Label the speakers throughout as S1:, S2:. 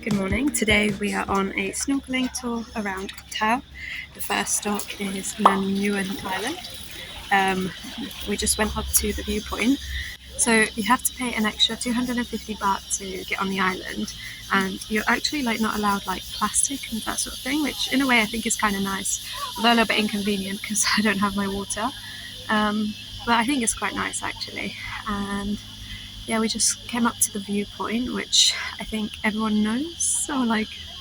S1: Good morning. Today we are on a snorkeling tour around Koh Tao. The first stop is Nang Yuan Island. We just went up to the viewpoint. So you have to pay an extra 250 baht to get on the island, and you're actually not allowed plastic and that sort of thing, which in a way I think is kind of nice, although a little bit inconvenient because I don't have my water. But I think it's quite nice actually. And yeah, we just came up to the viewpoint, which I think everyone knows, or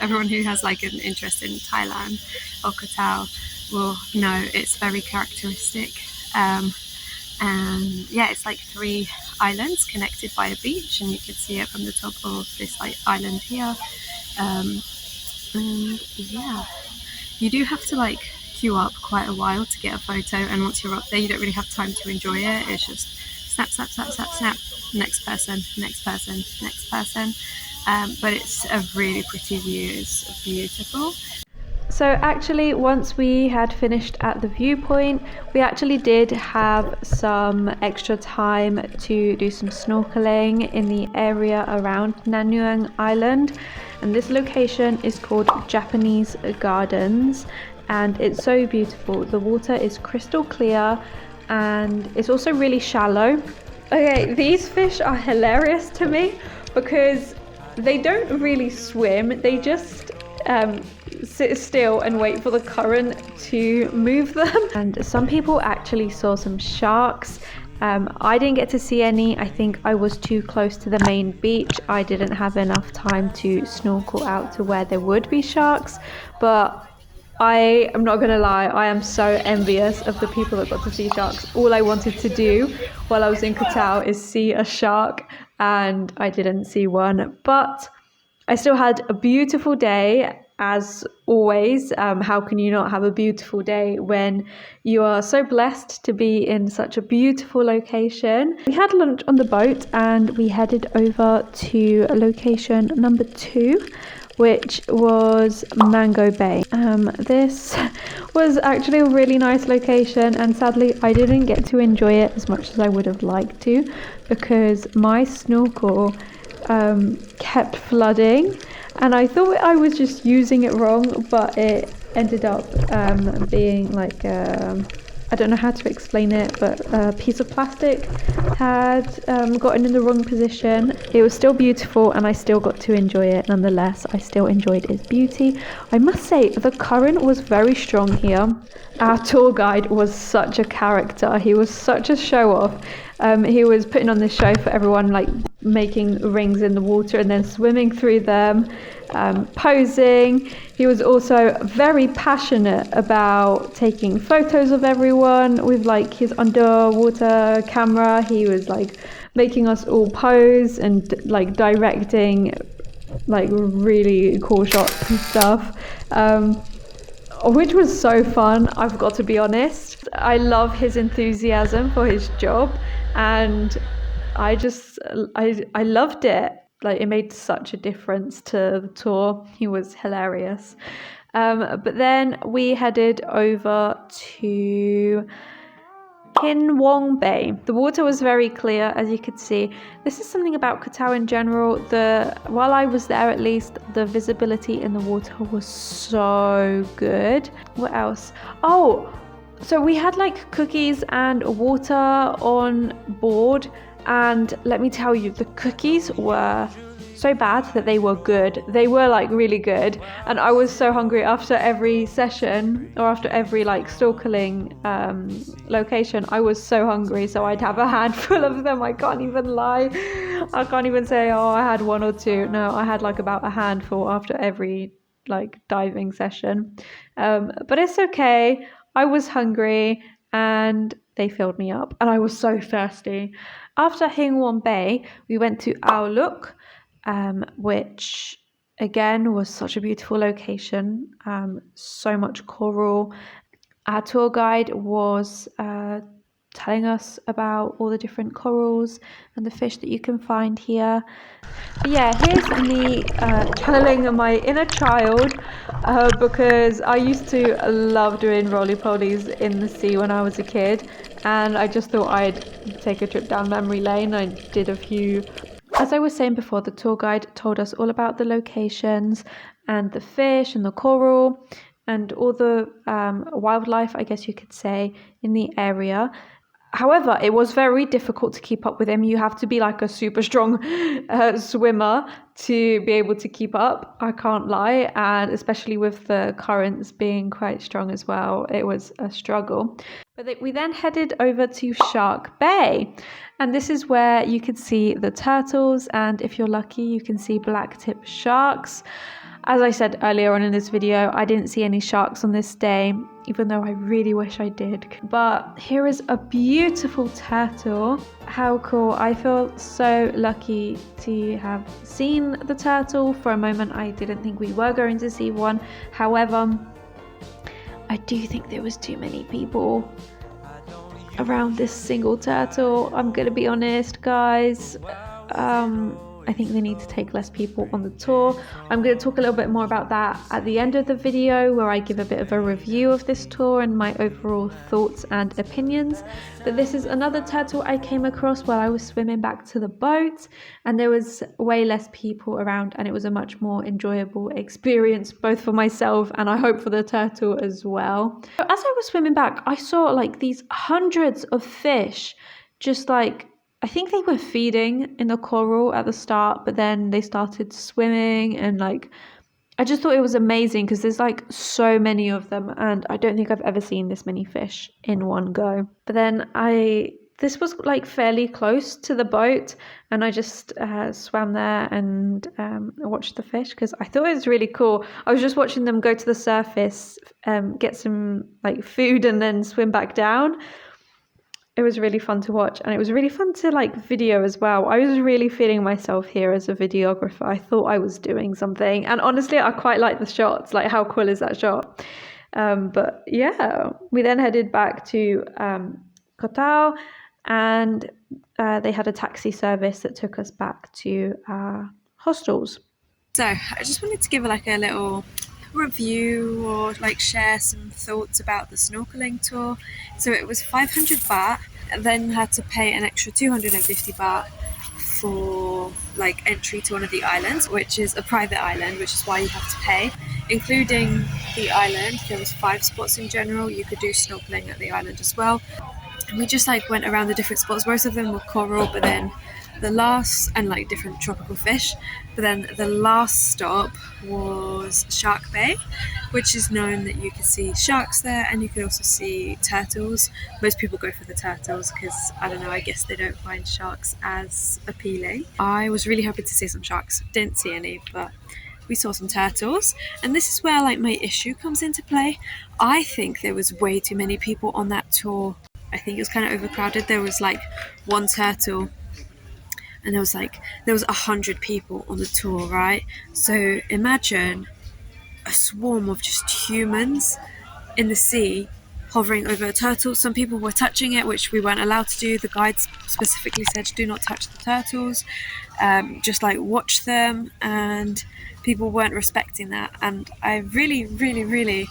S1: everyone who has an interest in Thailand or Koh Tao will know it's very characteristic. And yeah, it's 3 islands connected by a beach, and you can see it from the top of this island here. And yeah, you do have to queue up quite a while to get a photo, and once you're up there you don't really have time to enjoy it. It's just snap, snap, snap, snap, snap, next person, next person, next person. But it's a really pretty view. It's beautiful.
S2: So actually, once we had finished at the viewpoint, we actually did have some extra time to do some snorkeling in the area around Nang Yuan Island, and this location is called Japanese Gardens, and it's so beautiful. The water is crystal clear and it's also really shallow. Okay, these fish are hilarious to me because they don't really swim, they just sit still and wait for the current to move them. And some people actually saw some sharks. I didn't get to see any. I think I was too close to the main beach. I didn't have enough time to snorkel out to where there would be sharks, but I am not gonna lie, I am so envious of the people that got to see sharks. All I wanted to do while I was in Koh Tao is see a shark, and I didn't see one, but I still had a beautiful day as always. How can you not have a beautiful day when you are so blessed to be in such a beautiful location? We had lunch on the boat and we headed over to location number 2, which was Mango Bay. This was actually a really nice location, and sadly I didn't get to enjoy it as much as I would have liked to because my snorkel kept flooding, and I thought I was just using it wrong, but it ended up being I don't know how to explain it, but a piece of plastic had gotten in the wrong position. It was still beautiful and I still got to enjoy it nonetheless. I still enjoyed its beauty. I must say the current was very strong here. Our tour guide was such a character. He was such a show off. He was putting on this show for everyone, making rings in the water and then swimming through them, posing. He was also very passionate about taking photos of everyone with his underwater camera. He was making us all pose and directing really cool shots and stuff, which was so fun. I've got to be honest, I love his enthusiasm for his job, and I loved it. It made such a difference to the tour. He was hilarious. But then we headed over to Hin Wong Bay. The water was very clear, as you could see. This is something about Koh Tao in general. While I was there, at least, the visibility in the water was so good. What else? Oh, so we had cookies and water on board, and let me tell you, the cookies were so bad that they were good. They were really good, and I was so hungry after every session or after every snorkeling location. I was so hungry, so I'd have a handful of them. I can't even lie. I can't even say, oh, I had 1 or 2. No, I had about a handful after every diving session. But it's okay. I was hungry and they filled me up, and I was so thirsty. After Hin Won Bay, we went to Ao Look, which again was such a beautiful location. So much coral. Our tour guide was telling us about all the different corals and the fish that you can find here. But yeah, here's me channeling my inner child, because I used to love doing roly-polies in the sea when I was a kid, and I just thought I'd take a trip down memory lane. I did a few As I was saying before, the tour guide told us all about the locations and the fish and the coral and all the wildlife, I guess you could say, in the area. However, it was very difficult to keep up with him. You have to be like a super strong swimmer to be able to keep up, I can't lie. And especially with the currents being quite strong as well, it was a struggle. But we then headed over to Shark Bay. And this is where you could see the turtles. And if you're lucky, you can see black-tip sharks. As I said earlier on in this video, I didn't see any sharks on this day, even though I really wish I did. But here is a beautiful turtle. How cool. I feel so lucky to have seen the turtle. For a moment, I didn't think we were going to see one. However, I do think there was too many people around this single turtle. I'm gonna be honest, guys. I think they need to take less people on the tour. I'm going to talk a little bit more about that at the end of the video, where I give a bit of a review of this tour and my overall thoughts and opinions. But this is another turtle I came across while I was swimming back to the boat, and there was way less people around, and it was a much more enjoyable experience, both for myself and I hope for the turtle as well. So as I was swimming back, I saw like these hundreds of fish, just like, I think they were feeding in the coral at the start, but then they started swimming, and like, I just thought it was amazing because there's like so many of them, and I don't think I've ever seen this many fish in one go. But then this was like fairly close to the boat, and I just swam there and watched the fish because I thought it was really cool. I was just watching them go to the surface, get some like food, and then swim back down. It was really fun to watch, and it was really fun to like video as well. I was really feeling myself here as a videographer. I thought I was doing something, and honestly, I quite like the shots. Like, how cool is that shot? But yeah, we then headed back to Koh Tao, and they had a taxi service that took us back to our hostels.
S1: So I just wanted to give like a little review or like share some thoughts about the snorkeling tour. So it was 500 baht, and then had to pay an extra 250 baht for like entry to one of the islands, which is a private island, which is why you have to pay. Including the island, there was 5 spots in general. You could do snorkeling at the island as well, and we just like went around the different spots. Most of them were coral, but then the last, and like different tropical fish, but then the last stop was Shark Bay, which is known that you can see sharks there, and you can also see turtles. Most people go for the turtles because, I don't know, I guess they don't find sharks as appealing. I was really happy to see some sharks. Didn't see any, but we saw some turtles, and this is where like my issue comes into play. I think there was way too many people on that tour. I think it was kind of overcrowded. There was like one turtle, and there was 100 people on the tour, right? So imagine a swarm of just humans in the sea hovering over a turtle. Some people were touching it, which we weren't allowed to do. The guides specifically said, do not touch the turtles, just like watch them, and people weren't respecting that. And I really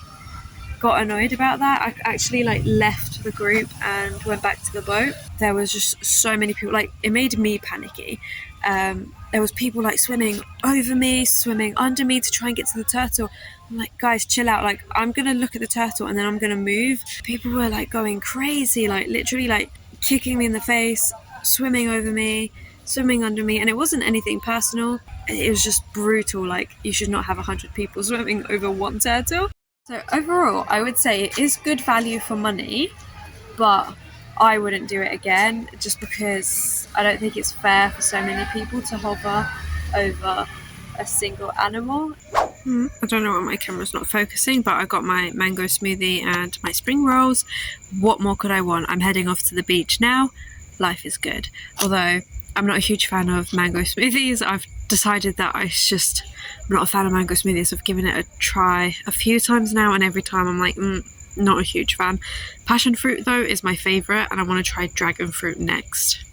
S1: got annoyed about that. I actually like left the group and went back to the boat. There was just so many people, like it made me panicky. There was people like swimming over me, swimming under me to try and get to the turtle. I'm like, guys, chill out. Like, I'm gonna look at the turtle and then I'm gonna move. People were like going crazy, like literally like kicking me in the face, swimming over me, swimming under me, and it wasn't anything personal. It was just brutal. Like, you should not have 100 people swimming over one turtle. So overall, I would say it is good value for money, but I wouldn't do it again, just because I don't think it's fair for so many people to hover over a single animal. I don't know why my camera's not focusing, but I got my mango smoothie and my spring rolls. What more could I want? I'm heading off to the beach now. Life is good. Although I'm not a huge fan of mango smoothies. I've decided that I'm not a fan of mango smoothies. I've given it a try a few times now, and every time I'm like, not a huge fan. Passion fruit though is my favourite, and I want to try dragon fruit next.